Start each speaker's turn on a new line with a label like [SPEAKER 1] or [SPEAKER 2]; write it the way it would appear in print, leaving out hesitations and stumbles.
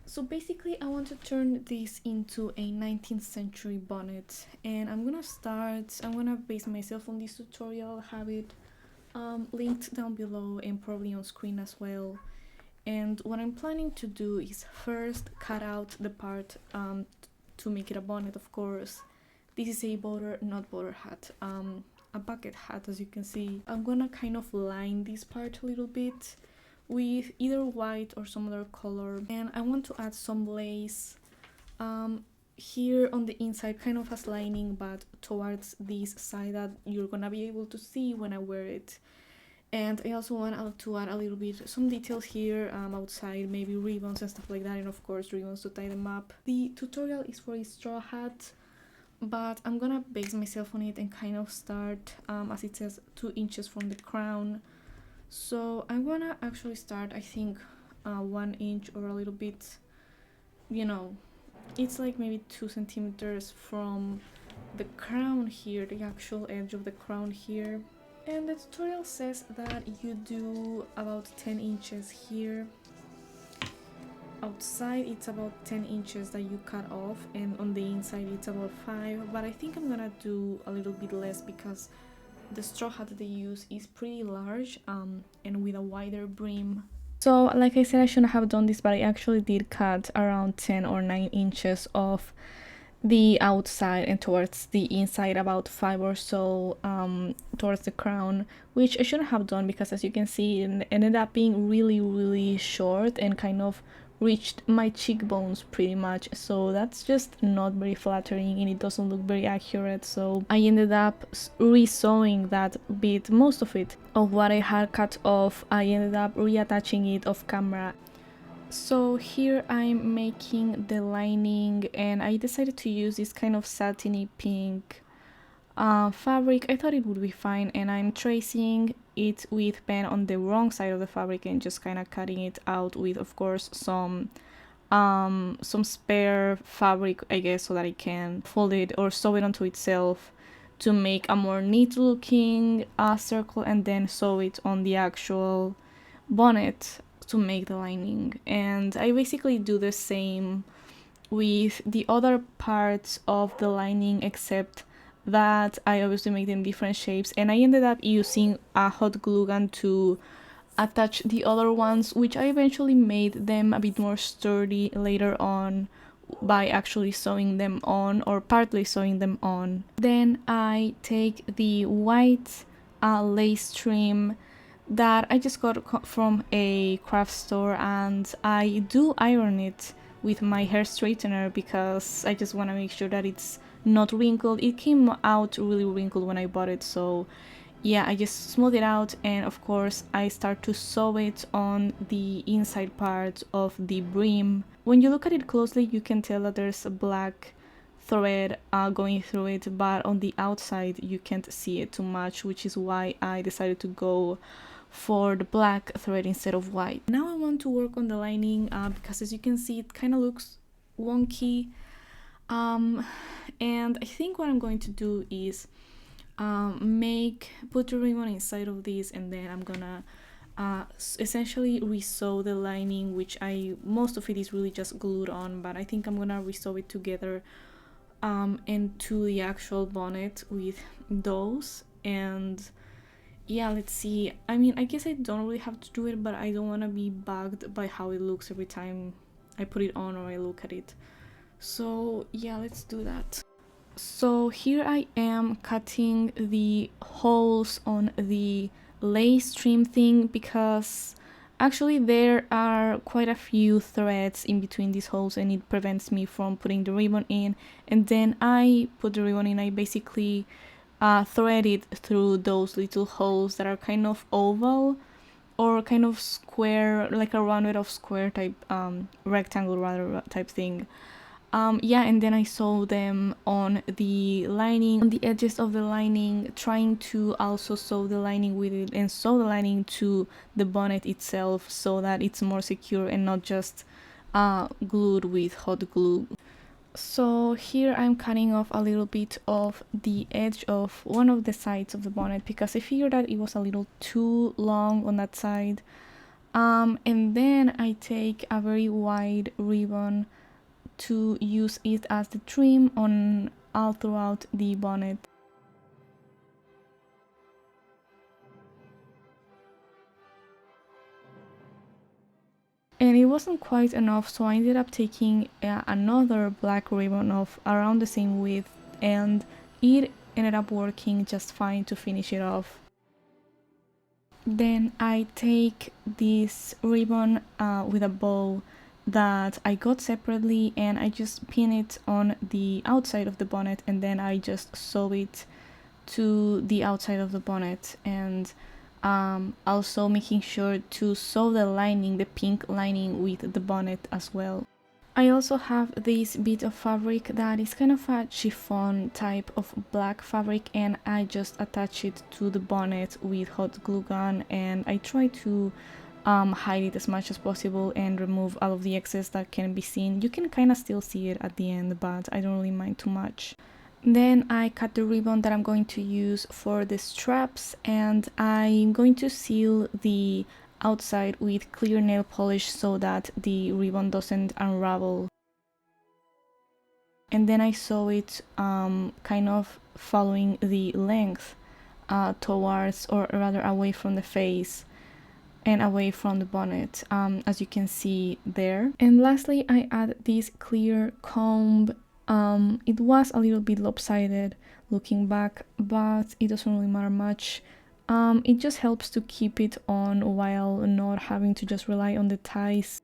[SPEAKER 1] So basically I want to turn this into a 19th century bonnet, and I'm gonna base myself on this tutorial, have it linked down below and probably on screen as well. And what I'm planning to do is first cut out the part to make it a bonnet, of course. This is a not border hat, a bucket hat, as you can see. I'm gonna kind of line this part a little bit with either white or some other color, and I want to add some lace here on the inside, kind of as lining, but towards this side that you're gonna be able to see when I wear it. And I also want to add a little bit some details here outside, maybe ribbons and stuff like that, and of course ribbons to tie them up. The tutorial is for a straw hat, but I'm gonna base myself on it and kind of start as it says 2 inches from the crown. So I'm gonna actually start, I think 1 inch or a little bit, you know, it's like maybe 2 centimeters from the crown here, the actual edge of the crown here. And the tutorial says that you do about 10 inches here. Outside it's about 10 inches that you cut off, and on the inside it's about 5, but I think I'm gonna do a little bit less because the straw hat that they use is pretty large and with a wider brim. So like I said, I shouldn't have done this, but I actually did cut around 10 or 9 inches off the outside, and towards the inside about 5 or so towards the crown, which I shouldn't have done because, as you can see, it ended up being really short and kind of reached my cheekbones pretty much, so that's just not very flattering and it doesn't look very accurate. So I ended up re-sewing that bit, most of it of what I had cut off. I ended up reattaching it off camera. So here I'm making the lining, and I decided to use this kind of satiny pink fabric. I thought it would be fine, and I'm tracing it with pen on the wrong side of the fabric and just kind of cutting it out with, of course, some spare fabric, I guess, so that I can fold it or sew it onto itself to make a more neat looking circle, and then sew it on the actual bonnet to make the lining. And I basically do the same with the other parts of the lining, except that I obviously make them different shapes, and I ended up using a hot glue gun to attach the other ones, which I eventually made them a bit more sturdy later on by actually sewing them on, or partly sewing them on. Then I take the white lace trim that I just got from a craft store, and I do iron it with my hair straightener because I just want to make sure that it's not wrinkled. It came out really wrinkled when I bought it, so yeah, I just smooth it out, and of course I start to sew it on the inside part of the brim. When you look at it closely, you can tell that there's a black thread going through it, but on the outside you can't see it too much, which is why I decided to go for the black thread instead of white. Now I want to work on the lining because, as you can see, it kind of looks wonky, and I think what I'm going to do is put the ribbon inside of this, and then I'm gonna essentially re-sew the lining, which most of it is really just glued on, but I think I'm gonna re-sew it together into the actual bonnet with those. And yeah, let's see. I mean, I guess I don't really have to do it, but I don't want to be bugged by how it looks every time I put it on or I look at it. So yeah, let's do that. So here I am cutting the holes on the lace trim thing, because actually there are quite a few threads in between these holes and it prevents me from putting the ribbon in. And then I put the ribbon in, I basically thread it through those little holes that are kind of oval or kind of square, like a rounded off square type, rectangle rather type thing. Yeah, and then I sew them on the lining, on the edges of the lining, trying to also sew the lining with it and sew the lining to the bonnet itself so that it's more secure and not just glued with hot glue. So here I'm cutting off a little bit of the edge of one of the sides of the bonnet because I figured that it was a little too long on that side. And then I take a very wide ribbon to use it as the trim on all throughout the bonnet. And it wasn't quite enough, so I ended up taking another black ribbon of around the same width, and it ended up working just fine to finish it off. Then I take this ribbon with a bow that I got separately, and I just pin it on the outside of the bonnet, and then I just sew it to the outside of the bonnet, and also making sure to sew the lining, the pink lining, with the bonnet as well. I also have this bit of fabric that is kind of a chiffon type of black fabric, and I just attach it to the bonnet with hot glue gun, and I try to hide it as much as possible and remove all of the excess that can be seen. You can kind of still see it at the end, but I don't really mind too much. Then I cut the ribbon that I'm going to use for the straps, and I'm going to seal the outside with clear nail polish so that the ribbon doesn't unravel. And then I sew it kind of following the length towards, or rather away from the face and away from the bonnet, as you can see there. And lastly, I add this clear comb. It was a little bit lopsided looking back, but it doesn't really matter much. It just helps to keep it on while not having to just rely on the ties.